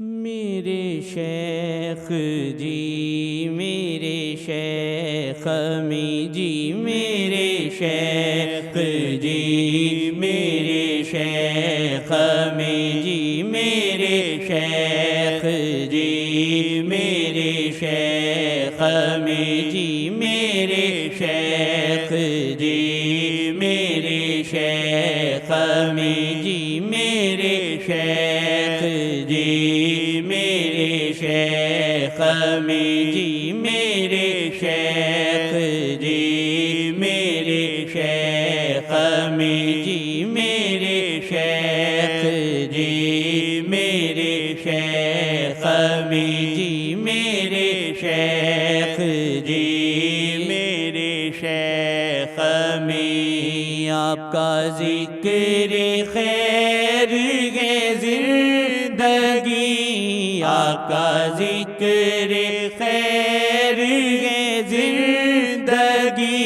میرے شیخ جی میرے شیخ می جی میرے شیخ جی میرے شیخ می جی میرے شیخ جی میرے شیخ می جی میرے شیخ جی میرے شیخ می جی میرے شیخ جی میرے شیخ می جی میرے شیخ جی میرے شیخ می جی میرے شیخ جی میرے شیخ می جی میرے شیخ جی میرے شیخ می آپ کا ذکر خیر ہے زندگی آپ کا ذکر خیر ہے زندگی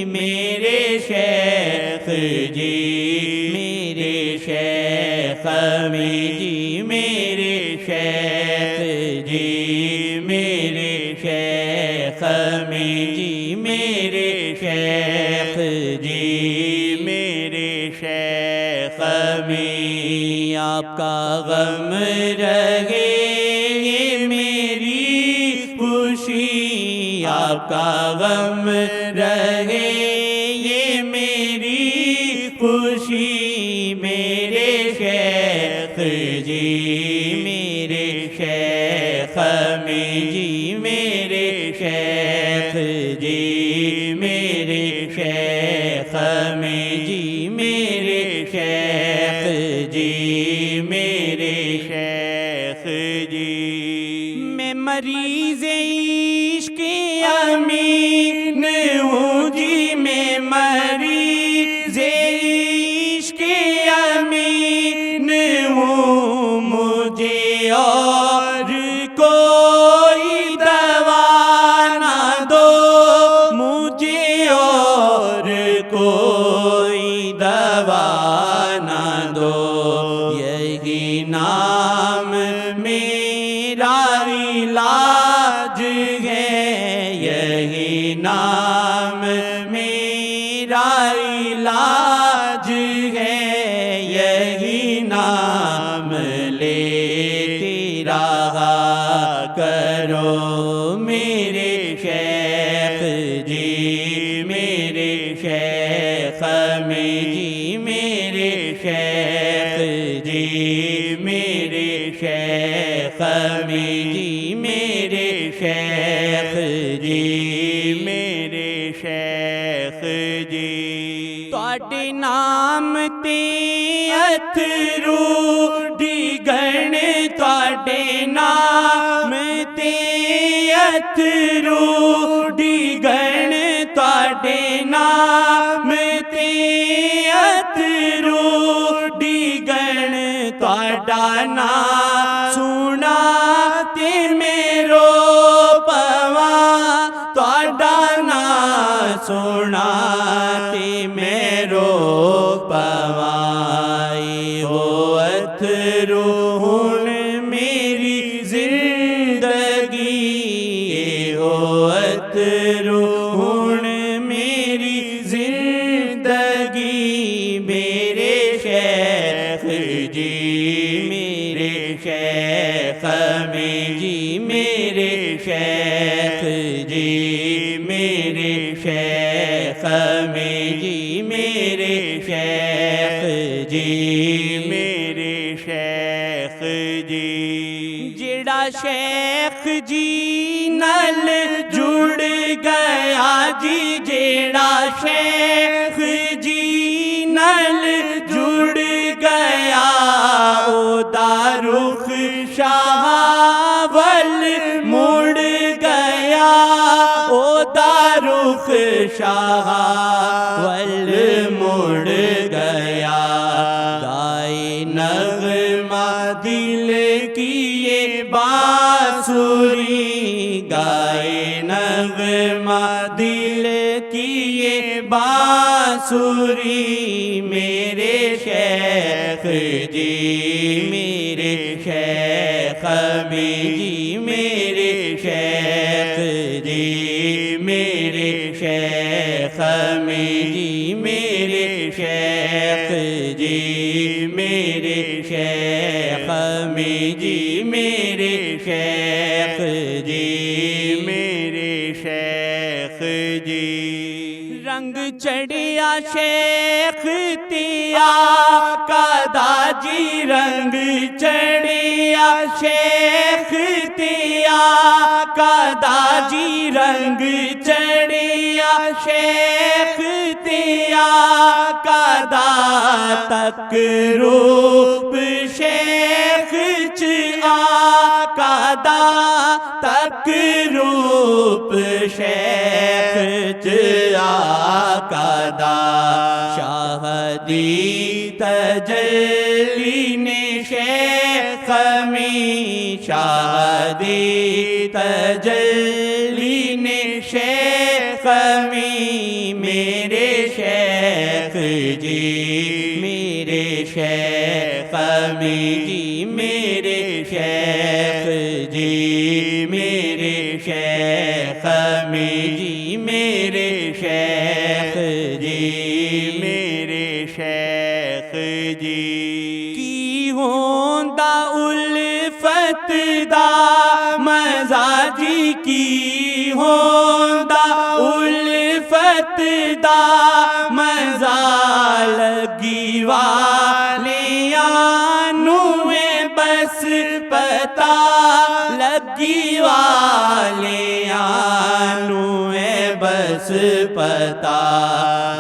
میرے شیخ جی میرے شیخ می جی میرے شیخ جی میرے شیخ می جی میرے شیخ جی میرے شیخ می آپ کا غم رہے یہ میری خوشی آپ کا غم رہے یہ میری خوشی میرے شیخ جی میرے شیخ می جی میرے شیخ جی میرے شیخ می جی میرے شیخ جی میرے شیخ جی میں مریض عشق امین ہوں جی میں مریض عشق امین ہوں مجھے اور کوئی دوا نہ دو مجھے اور کوئی دوا نہ دو یہی نام میرا علاج ہے یہی نام میرا علاج ہے یہی نام لیتے رہا کرو میرے شیخ جی میرے شیخ می جی میرے شیخ جی میرے شیخ می جی میرے شیخ جی میرے شیخ جی تواڈے نام تے اتھرو ڈگن تواڈے نام تے اتھرو ڈگن تواڈے نام تے اتھرو ڈگن تواڈا نام سنا تے میرو پواں تواڈا نام سنا تے میرو پواں ہو اتھرو ہن میری زندگی ہو اتھرو ہن میری زندگی میرے شیخ جی میرے شیخ می جی میرے شیخ جی میرے شیخ می جی میرے شیخ جی میرے شیخ جی جڑا شیخ جی نال جڑ گیا جی جڑا شیخ جی نال جڑ گیا او دا رخ شاہ ول مڑ گیا او دا رخ شاہ ول مڑ گیا گائے نغمہ دل کی یہ بانسری گائے نغمہ دل کی یہ بانسری میرے شیخ جی میرے شیخ شیخ میں جی میرے شیخ جی میرے شیخ میں جی میرے شیخ جی میرے شیخ میں جی میرے شیخ جی میرے شیخ جی رنگ چڑھیا شیخ تیا کا جی رنگ چڑھیا شیخ تیا کا جی رنگ چڑھیا شیخ تیا کا تک روپ شیخ آقا تک روپ شیخ آقا شاہدی تجلی نے شیخ میں شاہدی تجلی نے شیخ میں میرے شیخ جی میرے شیخ میں جی میرے شیخ جی میرے شیخ میں جی میرے شیخ جی میرے شیخ جی کی ہوندا الفت دا مزاجی کی ہوندا الفت دا مزا لگی والیاں نوے بس پتا لگی والیاں نوے بس پتا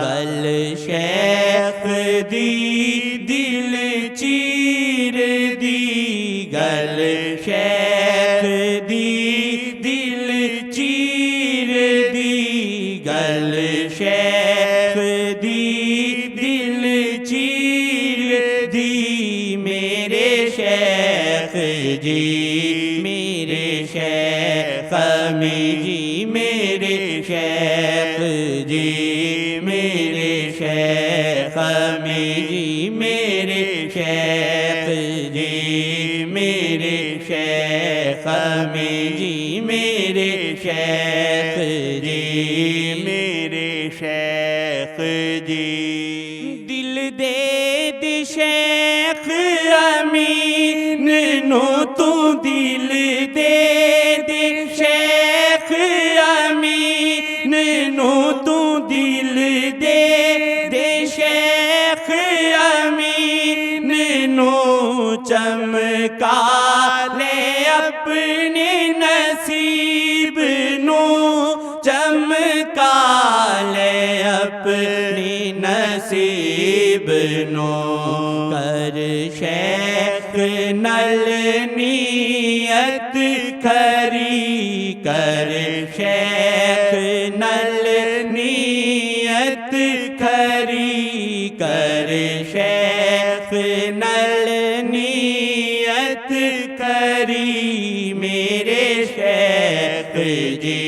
گل شیخ دی دل چیر دی گل شیخ دی دل چیر دی گل شیخ دی دل چیر دی میرے شیخ جی میرے شیخ میں جی میرے شیخ جی میرے شیخ میں جی میرے شیخ جی میرے شیخ میں جی میرے شیخ جی میرے شیخ جی دل دے دی شیخ امین نو تو دل دے دی شیخ امین نو تو دل دے دے شیخ امین نو چمکا لے اپنے نصیب نو چمکا لے اپنی نصیب نو کر شیخ نل نیت کھری کر شیخ نل نیت کھری کر شیخ نل نیت کھری میرے شیخ جی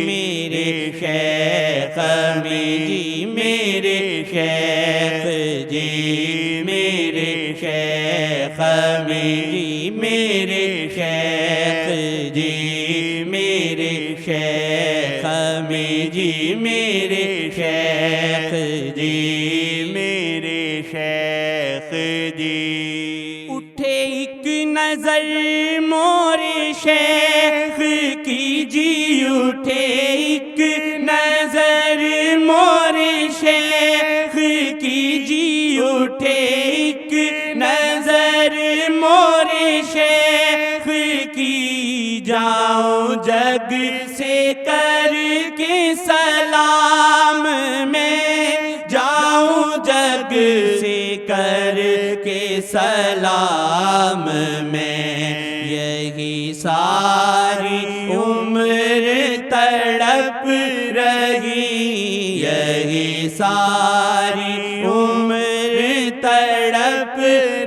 میرے شیخ میں جی میرے شیخ جی میرے شیخ میں جی میرے شیخ جی میرے شیخ میں جی میرے شیخ جی میرے شیخ جی اٹھے ایک نظر مورے شیخ کی جی اٹھے ایک نظر مورے شیخ کی جی اٹھے ایک نظر مورے شیخ کی جاؤ جگ سے کر کے سلام میں جاؤ جگ سے کر کے سلام میں یہی ساری عمر تڑپ رہی یہی ساری عمر تڑپ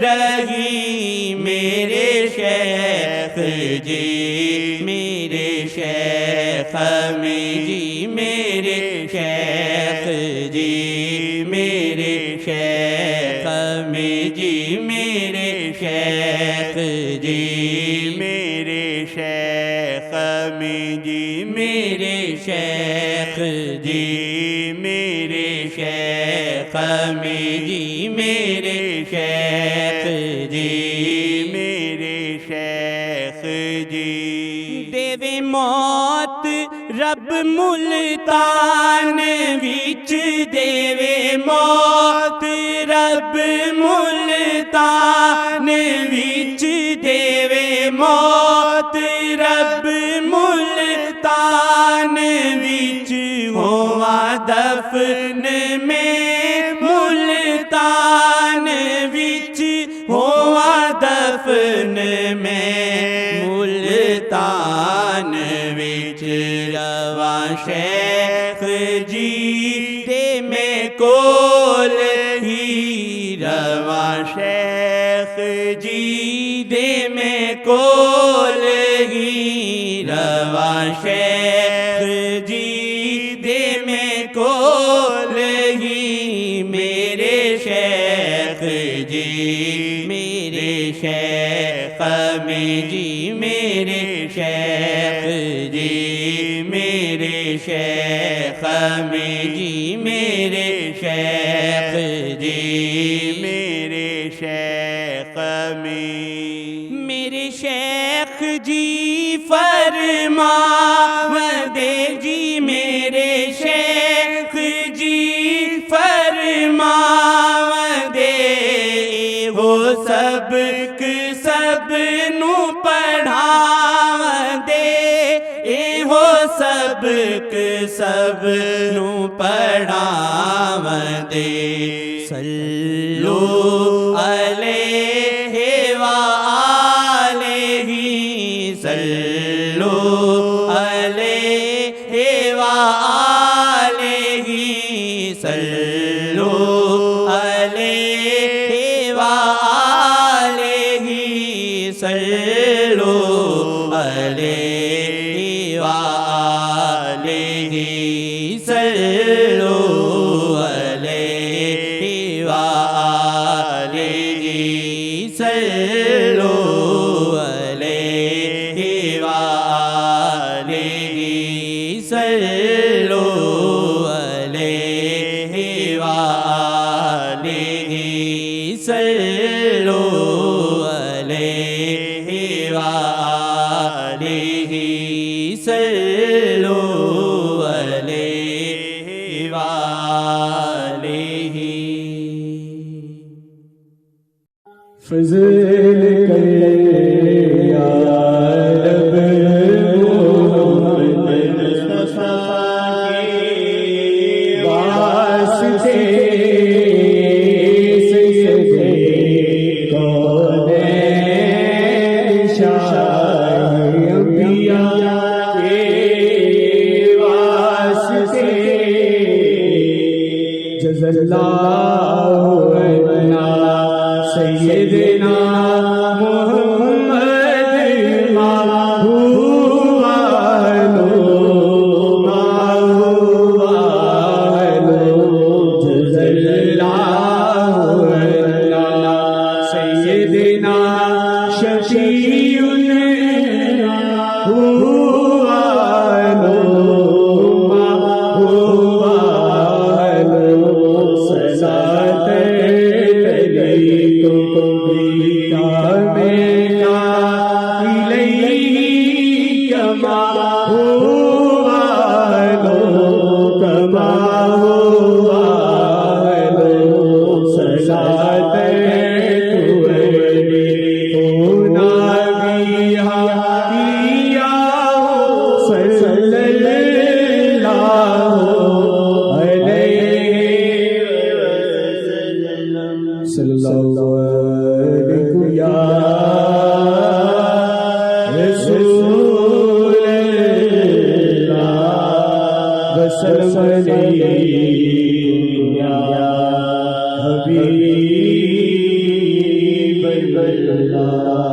رہی میرے شیخ جی میرے شیخ میں جی میرے شیخ جی میرے شیخ میں جی میرے شیخ جی جی میرے شیخ جی میرے شیخ جی میرے شیخ جی میرے شیخ جی دیوے موت رب ملتان وچ دیوے موت رب ملتان وچ دیوے موت رب ملتان وچ ہوا دفن میں ملتان وچ ہوا دفن میں ملتان وچ رواں شیخ جی دے میں کول ہی رواں شیخ جی دے میں کول ہی رواں شیخ جی دے میں کول ہی میرے شیخ جی میرے شیخ میں جی میرے شیخ جی میرے شیخ میں جی میرے شیخ جی میرے شیخ میں میرے شیخ جی فرماوندے جی میرے شیخ جی فرماوندے وہ سبق سب نو پڑھاوندے ہو سبق سب نو پڑھاوندے صلو علیہ وآلہ صلو علیہ وآلہ صلو علیہ وآلہ صلو علیہ وآلہ صلو علیہ وآلہ صلو علیہ وآلہ صلو علیہ وآلہ صلو علیہ وآلہ صلو علیہ وآلہ فضل کر یا رب محمد مصطفیٰ کے واسطے سجدے کونین شاہ انبیاء کے واسطے جزا اللہ عنا سیدنا محمد ما هو جزا اللہ عنا سیدنا شفیعنا صلی اللہ علیہ یا رسول اللہ وسلم علیہ یا حبیب اللہ